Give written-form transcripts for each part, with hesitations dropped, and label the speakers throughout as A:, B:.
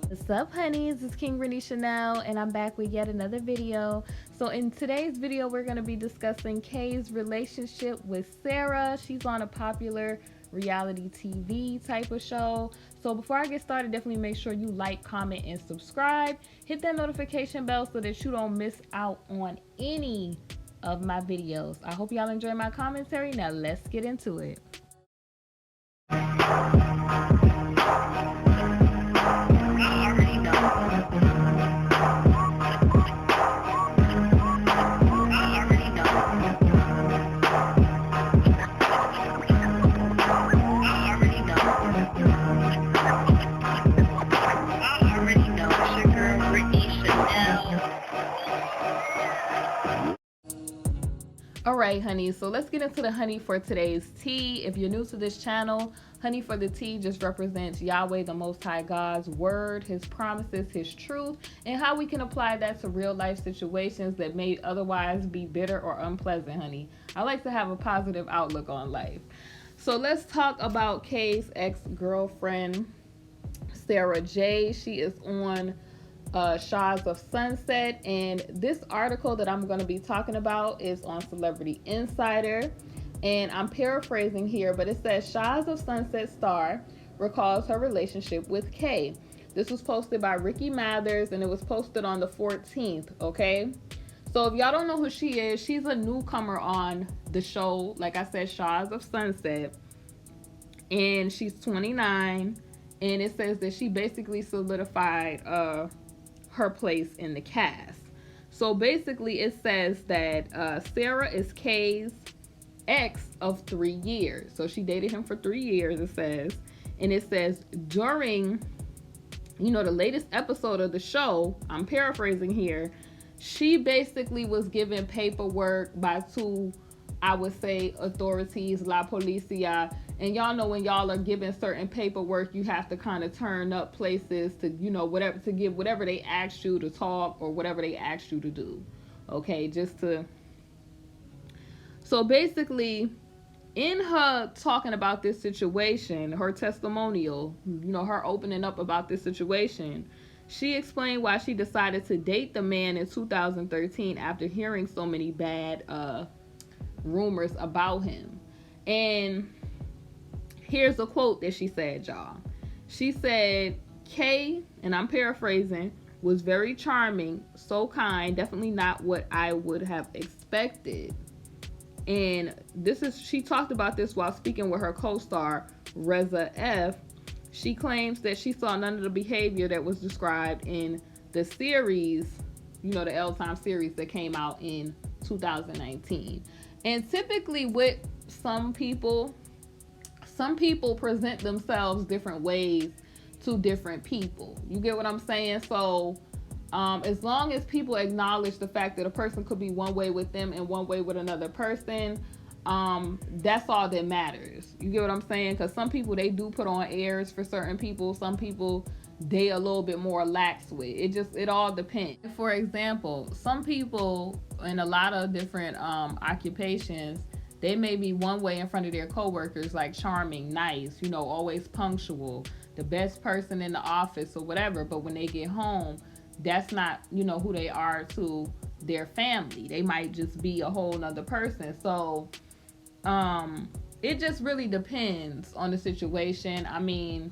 A: What's up, honeys? It's KingBritneyChanel, and I'm back with yet another video. So in today's video, we're going to be discussing Kay's relationship with Sara. She's on a popular reality TV type of show. So before I get started, definitely make sure you like, comment, and subscribe. Hit that notification bell so that you don't miss out on any of my videos. I hope y'all enjoy my commentary. Now let's get into it. Alright, honey, so let's get into the honey for today's tea. If you're new to this channel, honey for the tea just represents Yahweh, the Most High God's word, his promises, his truth, and how we can apply that to real life situations that may otherwise be bitter or unpleasant, honey. I like to have a positive outlook on life. So let's talk about Kay's ex-girlfriend, Sara J. She is on Shahs of Sunset, and this article that I'm going to be talking about is on Celebrity Insider, and I'm paraphrasing here, but it says Shahs of Sunset star recalls her relationship with Kay. This was posted by Ricky Mathers, and it was posted on the 14th. Okay, so if y'all don't know who she is, she's a newcomer on the show, like I said, Shahs of Sunset, and she's 29, and it says that she basically solidified her place in the cast. So basically it says that Sara is Kay's ex of 3 years. So she dated him for 3 years, it says. And it says during, the latest episode of the show, I'm paraphrasing here, she basically was given paperwork by two, I would say, authorities, La Policia. And y'all know when y'all are given certain paperwork, you have to kind of turn up places to, whatever, to give whatever they asked you to talk or whatever they asked you to do. Okay, so basically, in her talking about this situation, her testimonial, her opening up about this situation, she explained why she decided to date the man in 2013 after hearing so many bad rumors about him. And here's a quote that she said, y'all. She said, Kay, and I'm paraphrasing, was very charming, so kind, definitely not what I would have expected. And she talked about this while speaking with her co-star, Reza F. She claims that she saw none of the behavior that was described in the series, the L-Time series that came out in 2019. And typically with some people present themselves different ways to different people. You get what I'm saying? So as long as people acknowledge the fact that a person could be one way with them and one way with another person, that's all that matters. You get what I'm saying? Because some people, they do put on airs for certain people. Some people, they a little bit more lax with. It all depends. For example, some people in a lot of different occupations, they may be one way in front of their coworkers, like charming, nice, always punctual, the best person in the office or whatever. But when they get home, that's not, who they are to their family. They might just be a whole nother person. So it just really depends on the situation. I mean,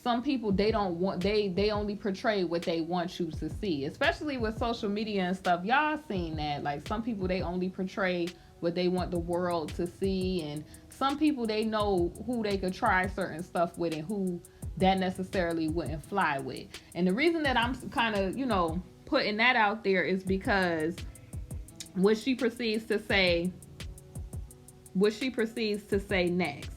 A: some people, they only portray what they want you to see, especially with social media and stuff. Y'all seen that? Like, some people, they only portray what they want the world to see, and some people, they know who they could try certain stuff with and who that necessarily wouldn't fly with. And the reason that I'm kind of, putting that out there is because what she proceeds to say next.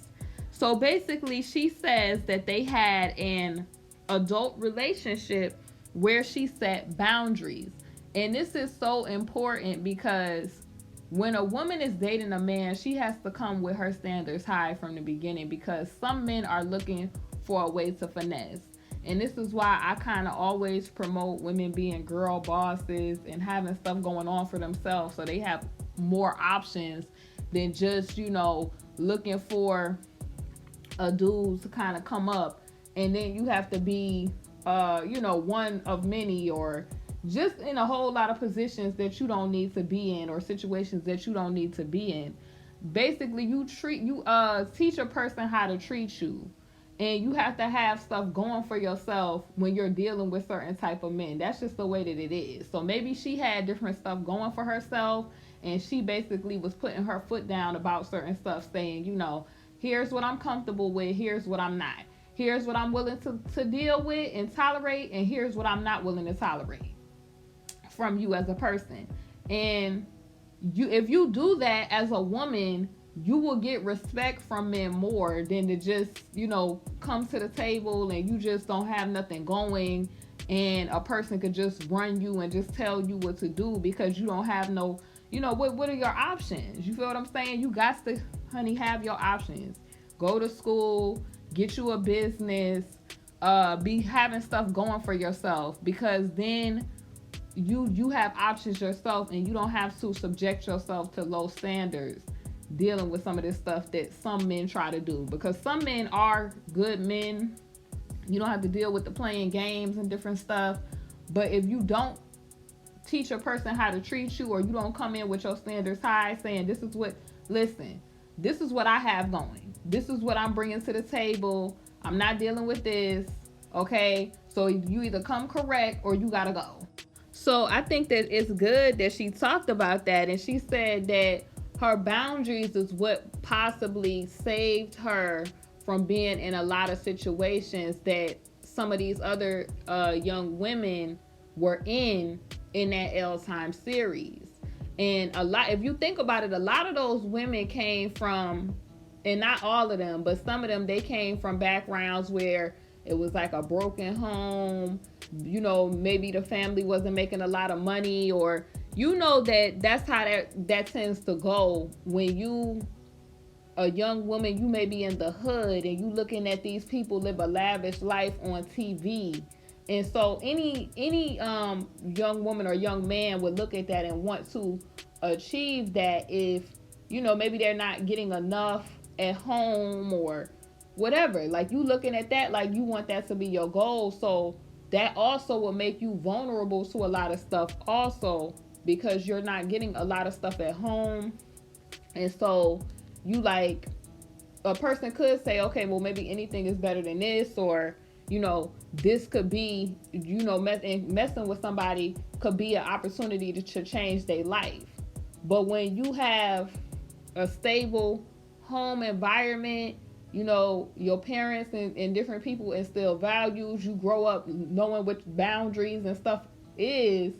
A: So basically, she says that they had an adult relationship where she set boundaries. And this is so important because when a woman is dating a man, she has to come with her standards high from the beginning, because some men are looking for a way to finesse. And this is why I kind of always promote women being girl bosses and having stuff going on for themselves, so they have more options than just, looking for a dude to kind of come up, and then you have to be one of many, or just in a whole lot of positions that you don't need to be in, or situations that you don't need to be in. Basically, you teach a person how to treat you, and you have to have stuff going for yourself when you're dealing with certain type of men. That's just the way that it is. So maybe she had different stuff going for herself, and she basically was putting her foot down about certain stuff, saying, here's what I'm comfortable with, here's what I'm not, here's what I'm willing to deal with and tolerate, and here's what I'm not willing to tolerate from you as a person. And if you do that as a woman, you will get respect from men more than to just, come to the table and you just don't have nothing going, and a person could just run you and just tell you what to do because you don't have no, what are your options? You feel what I'm saying? You got to, honey, have your options. Go to school, get you a business, be having stuff going for yourself, because then you have options yourself, and you don't have to subject yourself to low standards dealing with some of this stuff that some men try to do. Because some men are good men, you don't have to deal with the playing games and different stuff. But if you don't teach a person how to treat you, or you don't come in with your standards high, saying this is what I have going, this is what I'm bringing to the table, I'm not dealing with this, okay? So you either come correct or you gotta go. So I think that it's good that she talked about that, and she said that her boundaries is what possibly saved her from being in a lot of situations that some of these other young women were in that L Time series. And if you think about it, a lot of those women came from, and not all of them, but some of them, they came from backgrounds where it was like a broken home, maybe the family wasn't making a lot of money, or that's how that tends to go when you a young woman. You may be in the hood and you looking at these people live a lavish life on TV, and so any young woman or young man would look at that and want to achieve that. If maybe they're not getting enough at home or whatever, like you looking at that like you want that to be your goal. So that also will make you vulnerable to a lot of stuff also, because you're not getting a lot of stuff at home. And so you like, a person could say, okay, well, maybe anything is better than this, or this could be, messing with somebody could be an opportunity to change their life. But when you have a stable home environment, your parents and different people instill values, you grow up knowing what boundaries and stuff is,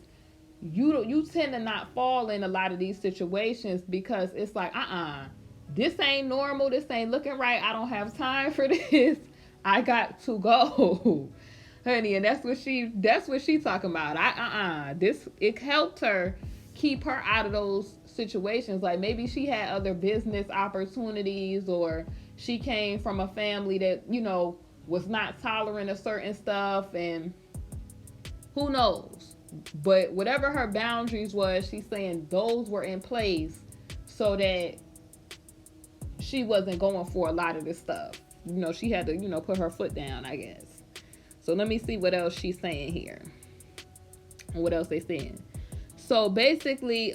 A: you tend to not fall in a lot of these situations, because it's like, this ain't normal, this ain't looking right, I don't have time for this, I got to go. Honey, and that's what she talking about. It helped her keep her out of those situations. Like maybe she had other business opportunities, or she came from a family that, was not tolerant of certain stuff, and who knows. But whatever her boundaries was, she's saying those were in place so that she wasn't going for a lot of this stuff. She had to, put her foot down, I guess. So let me see what else she's saying here. What else they saying. So basically,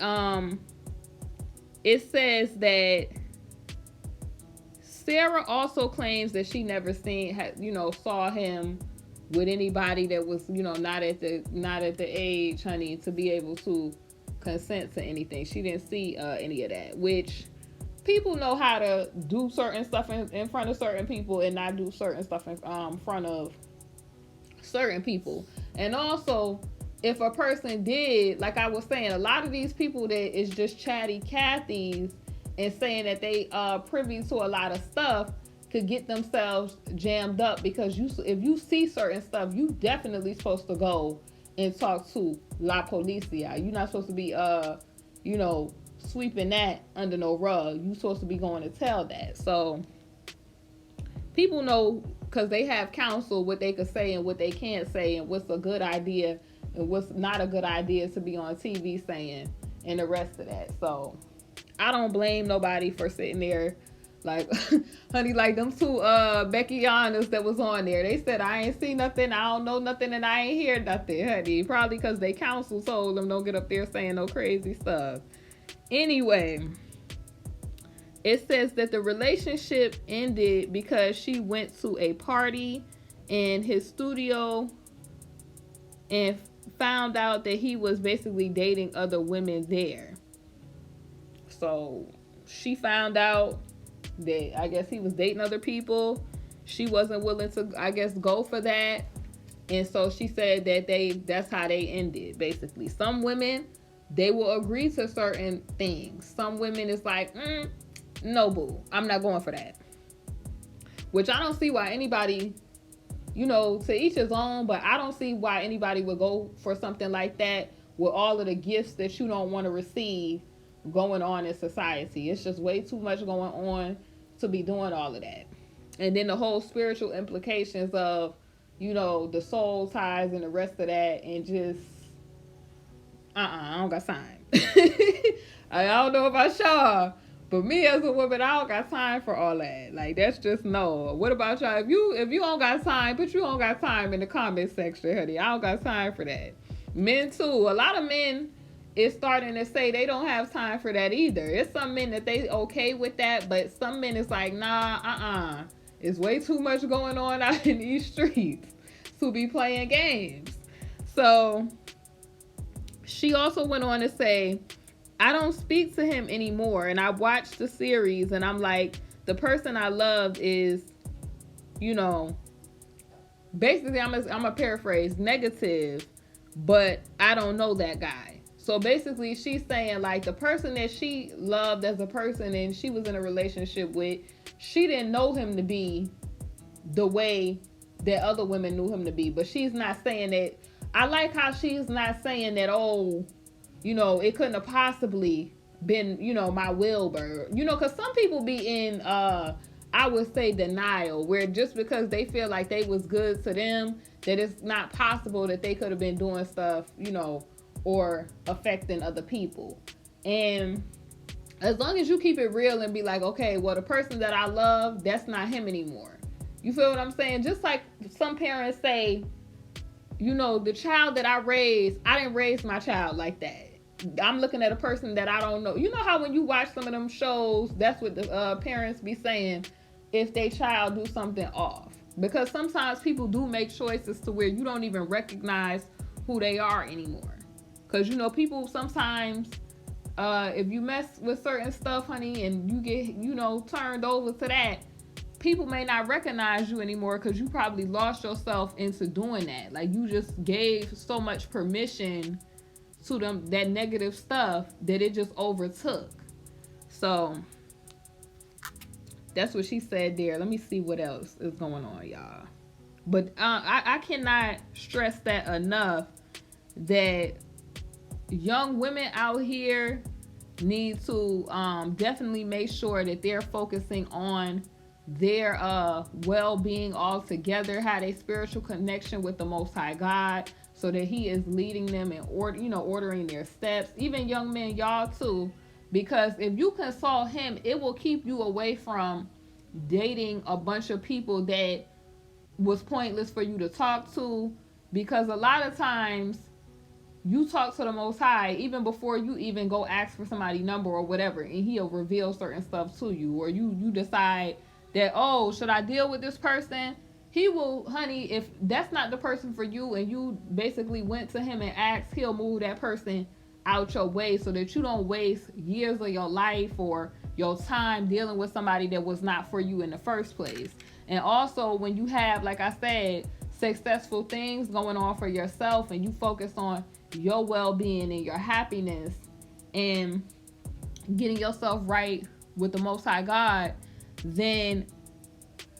A: it says that Sara also claims that she never saw him with anybody that was, not at the age, honey, to be able to consent to anything. She didn't see any of that, which people know how to do certain stuff in front of certain people and not do certain stuff in front of certain people. And also, if a person did, like I was saying, a lot of these people that is just chatty Cathy's and saying that they privy to a lot of stuff could get themselves jammed up, because if you see certain stuff, you definitely supposed to go and talk to La Policia. You're not supposed to be sweeping that under no rug. You're supposed to be going to tell that. So people know, because they have counsel, what they could say and what they can't say, and what's a good idea and what's not a good idea to be on TV saying, and the rest of that. So I don't blame nobody for sitting there Like, honey, like them two Becky Yannas that was on there. They said, I ain't see nothing, I don't know nothing, and I ain't hear nothing, honey. Probably because they counsel told them don't get up there saying no crazy stuff. Anyway, it says that the relationship ended because she went to a party in his studio and found out that he was basically dating other women there. So she found out that I guess he was dating other people. She wasn't willing to, I guess, go for that. And so she said that that's how they ended, basically. Some women, they will agree to certain things. Some women is like, no, boo, I'm not going for that. Which I don't see why anybody, to each his own, but I don't see why anybody would go for something like that with all of the gifts that you don't want to receive going on in society. It's just way too much going on to be doing all of that. And then the whole spiritual implications of, the soul ties and the rest of that, and just, I don't got time. I don't know about y'all, but me as a woman, I don't got time for all that. Like, that's just no. What about y'all? If you don't got time, put you don't got time in the comment section, honey. I don't got time for that. Men too. A lot of men is starting to say they don't have time for that either. It's some men that they okay with that, but some men is like, nah, it's way too much going on out in these streets to be playing games. So she also went on to say, I don't speak to him anymore, and I watched the series, and I'm like, the person I loved is, basically, I'm a paraphrase, negative, but I don't know that guy. So basically, she's saying, like, the person that she loved as a person and she was in a relationship with, she didn't know him to be the way that other women knew him to be. But she's not saying that. I like how she's not saying that, it couldn't have possibly been, my Wilbur. Because some people be in, I would say, denial, where just because they feel like they was good to them, that it's not possible that they could have been doing stuff, or affecting other people. And as long as you keep it real and be like, okay, well, the person that I love, that's not him anymore. You feel what I'm saying? Just like some parents say, the child that I raised, I didn't raise my child like that. I'm looking at a person that I don't know. You know how when you watch some of them shows, that's what the parents be saying if their child do something off. Because sometimes people do make choices to where you don't even recognize who they are anymore. Because, people sometimes, if you mess with certain stuff, honey, and you get, turned over to that, people may not recognize you anymore because you probably lost yourself into doing that. Like, you just gave so much permission to them, that negative stuff, that it just overtook. So that's what she said there. Let me see what else is going on, y'all. But I cannot stress that enough, that young women out here need to definitely make sure that they're focusing on their well-being altogether, have a spiritual connection with the Most High God, so that He is leading them and ordering their steps. Even young men, y'all too, because if you consult Him, it will keep you away from dating a bunch of people that was pointless for you to talk to. Because a lot of times you talk to the Most High even before you even go ask for somebody's number or whatever, and He'll reveal certain stuff to you. Or you decide that, oh, should I deal with this person? He will, honey, if that's not the person for you and you basically went to Him and asked, He'll move that person out your way so that you don't waste years of your life or your time dealing with somebody that was not for you in the first place. And also, when you have, like I said, successful things going on for yourself and you focus on your well-being and your happiness and getting yourself right with the Most High God, then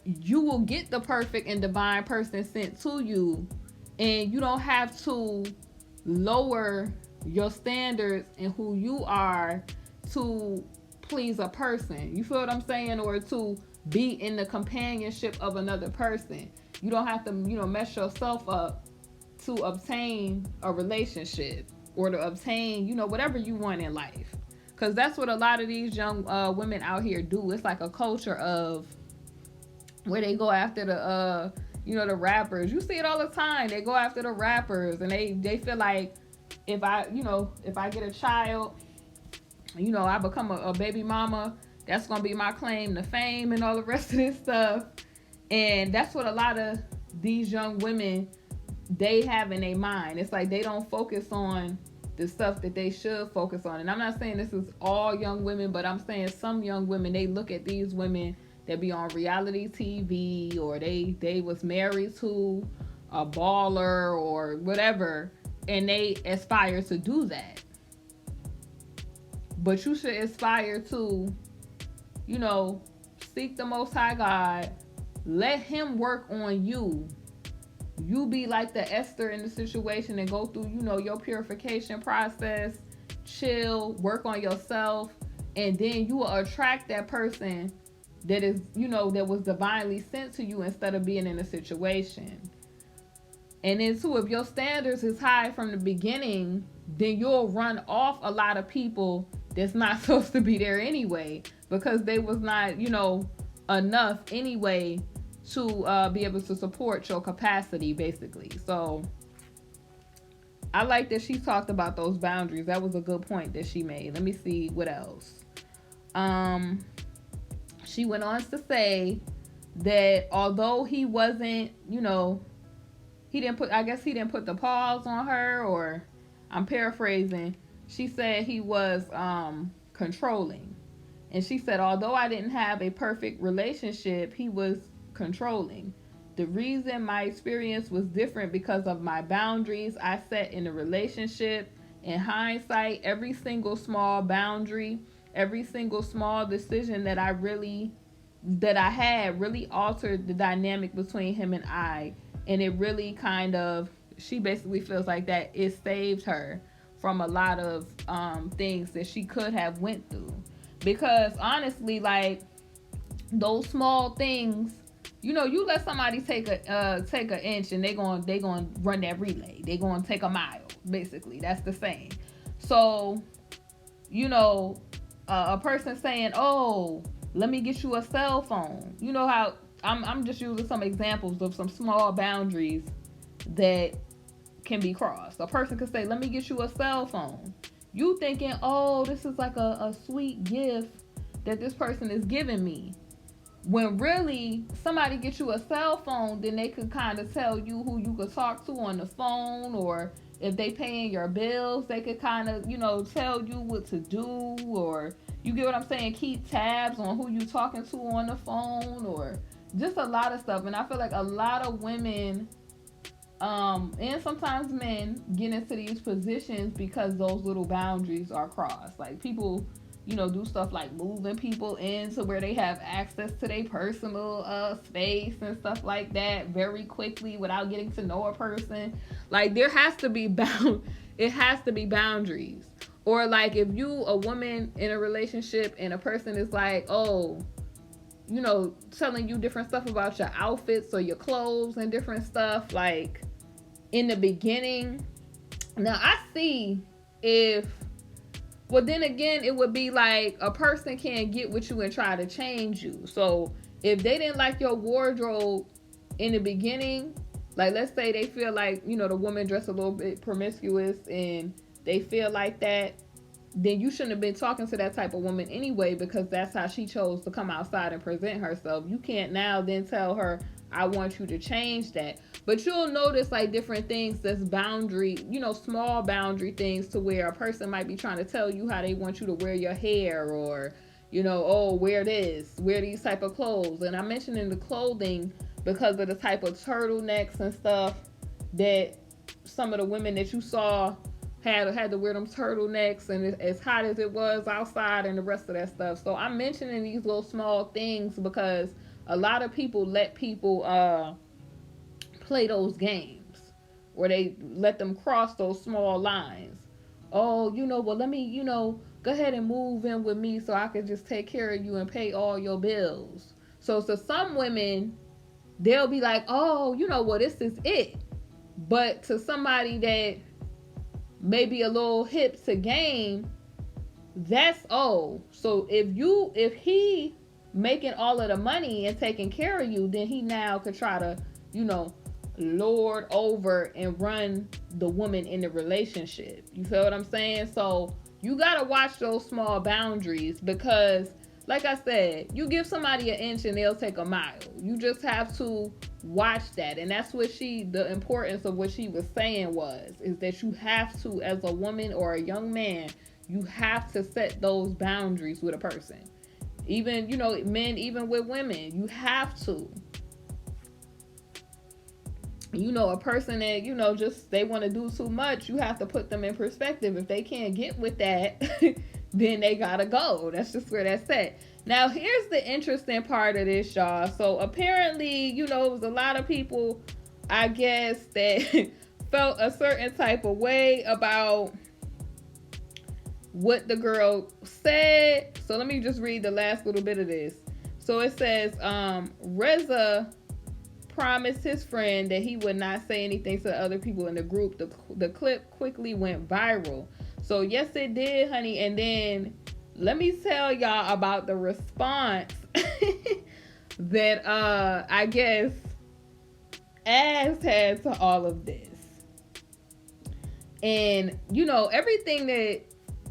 A: you will get the perfect and divine person sent to you, and you don't have to lower your standards and who you are to please a person. You feel what I'm saying? Or to be in the companionship of another person. You don't have to, mess yourself up to obtain a relationship or to obtain, whatever you want in life. Because that's what a lot of these young women out here do. It's like a culture of where they go after the the rappers. You see it all the time. They go after the rappers, and they feel like if I get a child, I become a baby mama, that's gonna be my claim to fame and all the rest of this stuff. And that's what a lot of these young women, they have in their mind. It's like they don't focus on the stuff that they should focus on. And I'm not saying this is all young women, but I'm saying some young women, they look at these women that be on reality TV, or they was married to a baller or whatever, and they aspire to do that. But you should aspire to, seek the Most High God. Let him work on you. You be like the Esther in the situation and go through, your purification process, chill, work on yourself, and then you will attract that person that is, that was divinely sent to you instead of being in a situation. And then too, if your standards is high from the beginning, then you'll run off a lot of people that's not supposed to be there anyway, because they was not, enough anyway to be able to support your capacity, basically. So I like that she talked about those boundaries. That was a good point that she made. Let me see what else. She went on to say that although he wasn't, he didn't put the pause on her, or I'm paraphrasing. She said he was controlling. And she said, although I didn't have a perfect relationship, he was controlling. The reason my experience was different because of my boundaries I set in a relationship. In hindsight, every single small boundary, every single small decision that I had really altered the dynamic between him and I. And it really she basically feels like that it saved her from a lot of things that she could have went through. Because honestly, like, those small things, you let somebody take an inch and they gonna run that relay. They gonna take a mile, basically. That's the saying. So, a person saying, "Oh, let me get you a cell phone." You know how I'm just using some examples of some small boundaries that can be crossed. A person could say, "Let me get you a cell phone." You thinking, "Oh, this is like a sweet gift that this person is giving me." When really, somebody gets you a cell phone, then they could kind of tell you who you could talk to on the phone, or if they paying your bills, they could kind of, tell you what to do, or you get what I'm saying, keep tabs on who you talking to on the phone, or just a lot of stuff. And I feel like a lot of women and sometimes men get into these positions because those little boundaries are crossed. Like, people, do stuff like moving people into where they have access to their personal space and stuff like that very quickly without getting to know a person. Like, there has to be it has to be boundaries. Or like, if you a woman in a relationship and a person is like, oh, telling you different stuff about your outfits or your clothes and different stuff, like, in the beginning. Now, I see then again, it would be like a person can't get with you and try to change you. So if they didn't like your wardrobe in the beginning, like, let's say they feel like, the woman dressed a little bit promiscuous and they feel like that, then you shouldn't have been talking to that type of woman anyway, because that's how she chose to come outside and present herself. You can't now then tell her, I want you to change that. But you'll notice like different things that's boundary, small boundary things, to where a person might be trying to tell you how they want you to wear your hair, or, oh, wear this, wear these type of clothes. And I mentioned in the clothing because of the type of turtlenecks and stuff that some of the women that you saw had to wear them turtlenecks, and as hot as it was outside and the rest of that stuff. So I'm mentioning these little small things because a lot of people let people play those games, or they let them cross those small lines. Oh, well, let me, go ahead and move in with me so I can just take care of you and pay all your bills. So to some women, they'll be like, oh, well, this is it. But to somebody that maybe a little hip to game, that's old. So if he making all of the money and taking care of you, then he now could try to, you know, lord over and run the woman in the relationship. You feel what I'm saying? So you gotta watch those small boundaries, because like I said, you give somebody an inch and they'll take a mile. You just have to watch that. And that's what the importance of what she was saying is that you have to, as a woman or a young man, you have to set those boundaries with a person. Even, you know, men, even with women, you have to. You know, a person that, you know, just they want to do too much, you have to put them in perspective. If they can't get with that, then they gotta go. That's just where that's at. Now, here's the interesting part of this, y'all. So apparently, you know, it was a lot of people, I guess, that felt a certain type of way about what the girl said. So let me just read the last little bit of this. So it says, Reza promised his friend that he would not say anything to the other people in the group. The clip quickly went viral. So yes, it did, honey. And then let me tell y'all about the response that I guess Az had to all of this. And you know, everything that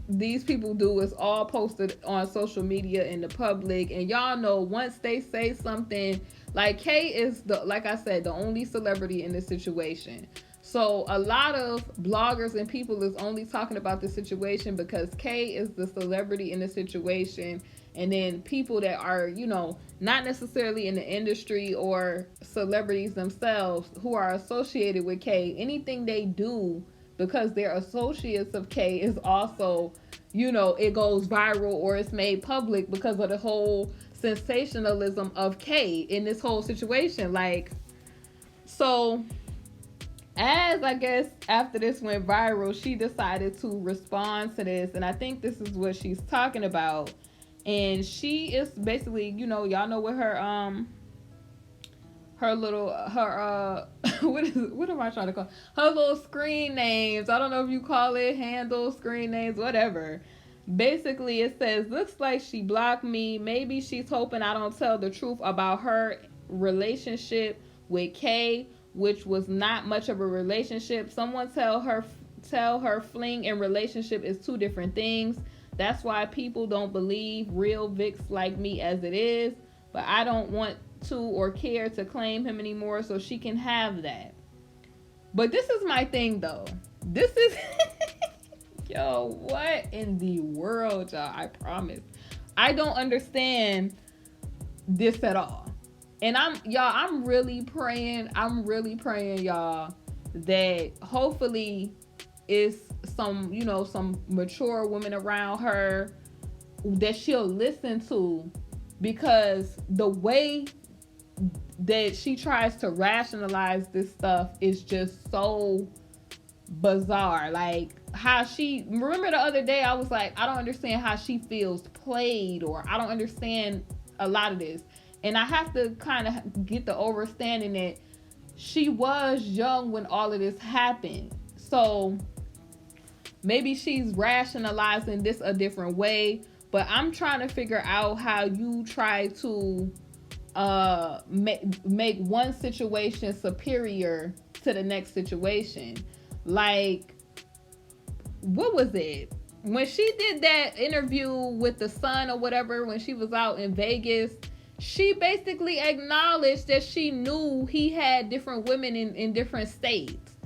A: these people do is all posted on social media in the public. And y'all know, once they say something, like Kay is like I said, the only celebrity in this situation. So a lot of bloggers and people is only talking about the situation because Kay is the celebrity in the situation. And then people that are, you know, not necessarily in the industry or celebrities themselves who are associated with Kay, anything they do because they're associates of Kay is also, you know, it goes viral or it's made public because of the whole sensationalism of Kay in this whole situation. Like, so as I guess after this went viral, she decided to respond to this, and I think this is what she's talking about. And she is basically, you know, y'all know what her what am I trying to call her little screen names? I don't know if you call it handles, screen names, whatever. Basically, it says, looks like she blocked me. Maybe she's hoping I don't tell the truth about her relationship with Kay, which was not much of a relationship. Someone tell her fling and relationship is two different things. That's why people don't believe real Vicks like me as it is. But I don't want to or care to claim him anymore, so she can have that. But this is my thing, though. This is yo, what in the world, y'all? I promise I don't understand this at all. And I'm really praying, y'all, that hopefully it's some, you know, some mature woman around her that she'll listen to, because the way that she tries to rationalize this stuff is just so bizarre. Like, how she, remember the other day I was like, I don't understand how she feels played, or I don't understand a lot of this. And I have to kind of get the understanding that she was young when all of this happened. So maybe she's rationalizing this a different way, but I'm trying to figure out how you try to make one situation superior to the next situation. Like, what was it? When she did that interview with the Sun or whatever, when she was out in Vegas, she basically acknowledged that she knew he had different women in different states.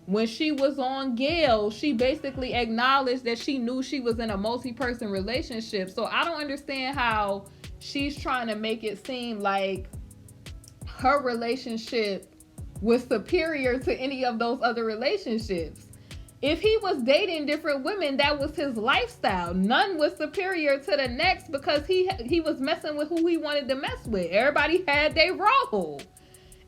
A: When she was on Gayle, she basically acknowledged that she knew she was in a multi-person relationship. So I don't understand how she's trying to make it seem like her relationship was superior to any of those other relationships. If he was dating different women, that was his lifestyle. None was superior to the next because he was messing with who he wanted to mess with. Everybody had their role.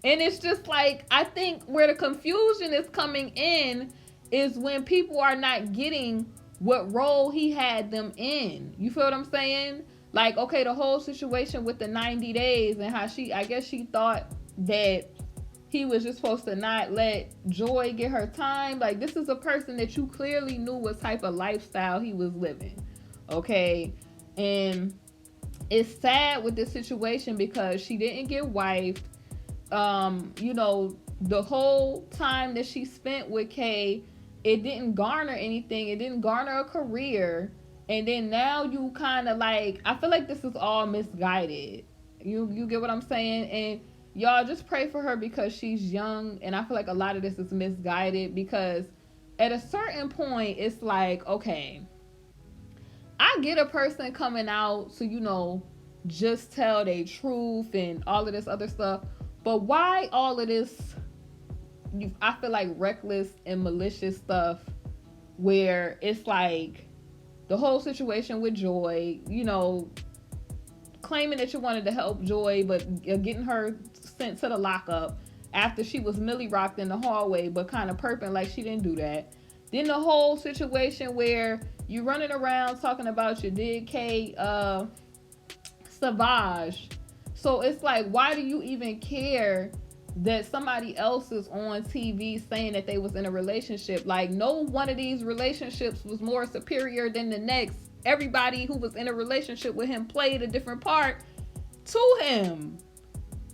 A: And it's just like, I think where the confusion is coming in is when people are not getting what role he had them in. You feel what I'm saying? Like, okay, the whole situation with the 90 days and how I guess she thought that he was just supposed to not let Joy get her time. Like, this is a person that you clearly knew what type of lifestyle he was living. Okay. And it's sad with this situation because she didn't get wifed. You know, the whole time that she spent with Kay, it didn't garner anything. It didn't garner a career. And then now you kind of like, I feel like this is all misguided. You get what I'm saying? And y'all just pray for her because she's young. And I feel like a lot of this is misguided because at a certain point, it's like, okay, I get a person coming out to, you know, just tell their truth and all of this other stuff. But why all of this, I feel like reckless and malicious stuff where it's like the whole situation with Joy, you know, claiming that you wanted to help Joy, but getting her sent to the lockup after she was millie rocked in the hallway, but kind of perping like she didn't do that. Then the whole situation where you running around talking about your Dig K Savage. So it's like, why do you even care that somebody else is on TV saying that they was in a relationship? Like, no one of these relationships was more superior than the next. Everybody who was in a relationship with him played a different part to him.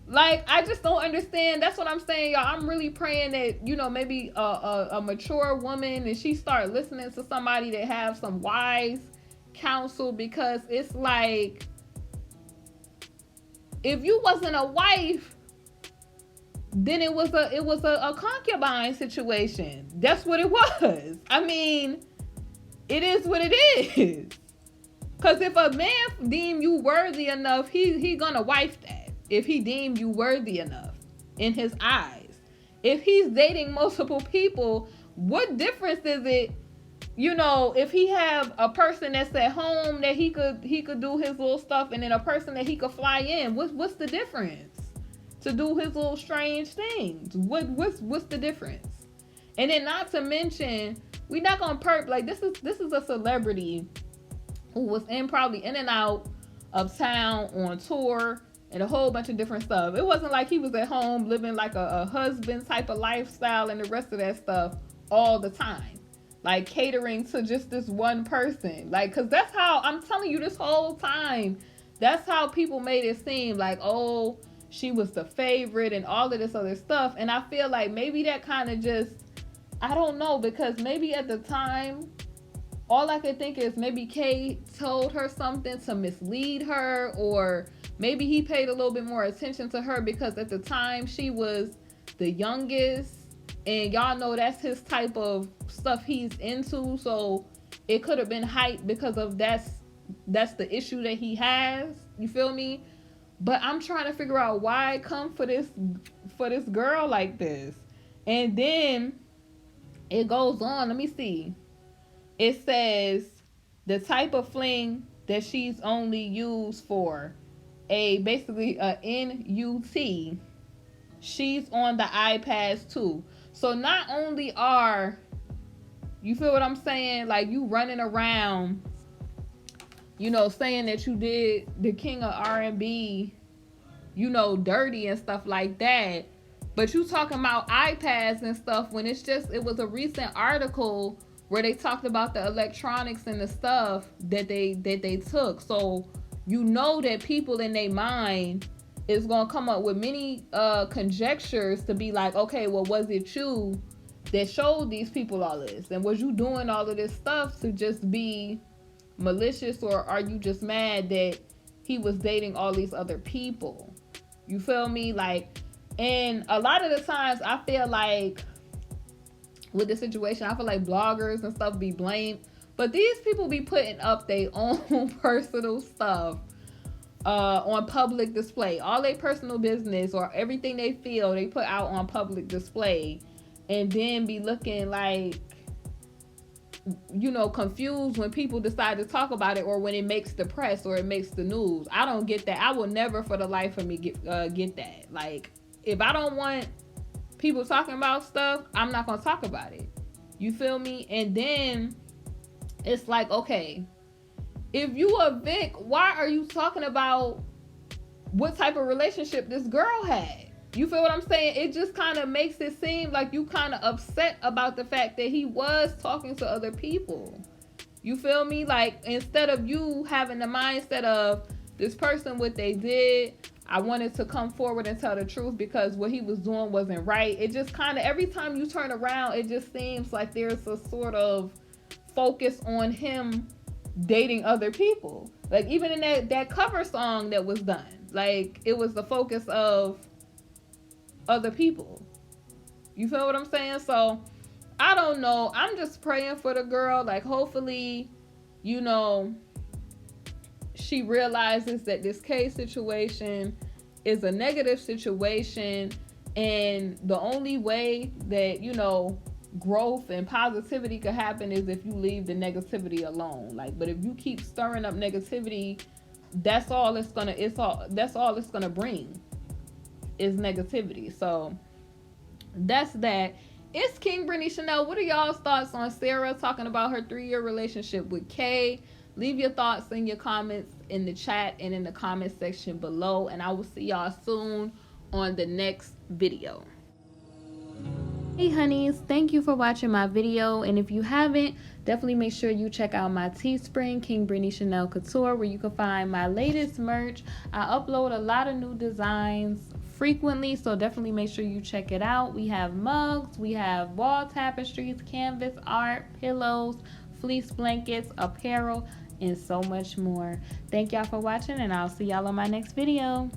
A: Like, I just don't understand. That's what I'm saying, y'all. I'm really praying that, you know, maybe a mature woman and she start listening to somebody that have some wise counsel, because it's like, if you wasn't a wife, then it was a concubine situation. That's what it was. I mean, it is what it is. Because if a man deem you worthy enough, he gonna wife that. If he deem you worthy enough in his eyes. If he's dating multiple people, what difference is it, you know, if he have a person that's at home that he could do his little stuff, and then a person that he could fly in? What's the difference? To do his little strange things. What's the difference? And then not to mention, we not gonna perp, like this is a celebrity who was probably in and out of town on tour and a whole bunch of different stuff. It wasn't like he was at home living like a husband type of lifestyle and the rest of that stuff all the time. Like catering to just this one person. Like, cause that's how, I'm telling you, this whole time, that's how people made it seem like, oh, she was the favorite and all of this other stuff. And I feel like maybe that kind of just, I don't know, because maybe at the time, all I could think is maybe Kay told her something to mislead her, or maybe he paid a little bit more attention to her because at the time she was the youngest, and y'all know that's his type of stuff he's into. So it could have been hype because of that's the issue that he has. You feel me? But I'm trying to figure out why come for this girl like this. And then it goes on. Let me see. It says the type of fling that she's only used for basically a NUT. She's on the iPads too. So not only are, you feel what I'm saying? Like, you running around, you know, saying that you did the king of R&B, you know, dirty and stuff like that. But you talking about iPads and stuff when it was a recent article where they talked about the electronics and the stuff that they took. So you know that people in their mind is gonna come up with many conjectures to be like, okay, well, was it you that showed these people all this? And was you doing all of this stuff to just be malicious, or are you just mad that he was dating all these other people? You feel me? Like, and a lot of the times I feel like with the situation, I feel like bloggers and stuff be blamed, but these people be putting up their own personal stuff on public display. All their personal business or everything they feel, they put out on public display, and then be looking like, you know, confused when people decide to talk about it, or when it makes the press or it makes the news. I don't get that. I will never for the life of me get that. Like, if I don't want people talking about stuff, I'm not gonna talk about it. You feel me? And then it's like, okay, if you a Vic, why are you talking about what type of relationship this girl had? You feel what I'm saying? It just kind of makes it seem like you kind of upset about the fact that he was talking to other people. You feel me? Like, instead of you having the mindset of this person, what they did, I wanted to come forward and tell the truth because what he was doing wasn't right. It just kind of, every time you turn around, it just seems like there's a sort of focus on him dating other people. Like, even in that cover song that was done, like, it was the focus of other people. You feel what I'm saying? So I don't know. I'm just praying for the girl. Like, hopefully, you know, she realizes that this case situation is a negative situation, and the only way that, you know, growth and positivity could happen is if you leave the negativity alone. Like, but if you keep stirring up negativity, that's all it's gonna bring is negativity. So that's that. It's KingBritneyChanel. What are y'all's thoughts on Sara talking about her 3-year relationship with Kay? Leave your thoughts and your comments in the chat and in the comment section below, and I will see y'all soon on the next video. Hey honeys, thank you for watching my video, and if you haven't, definitely make sure you check out my Teespring, KingBritneyChanel Couture, where you can find my latest merch. I upload a lot of new designs frequently, so definitely make sure you check it out. We have mugs, we have wall tapestries, canvas art, pillows, fleece blankets, apparel, and so much more. Thank y'all for watching, and I'll see y'all on my next video.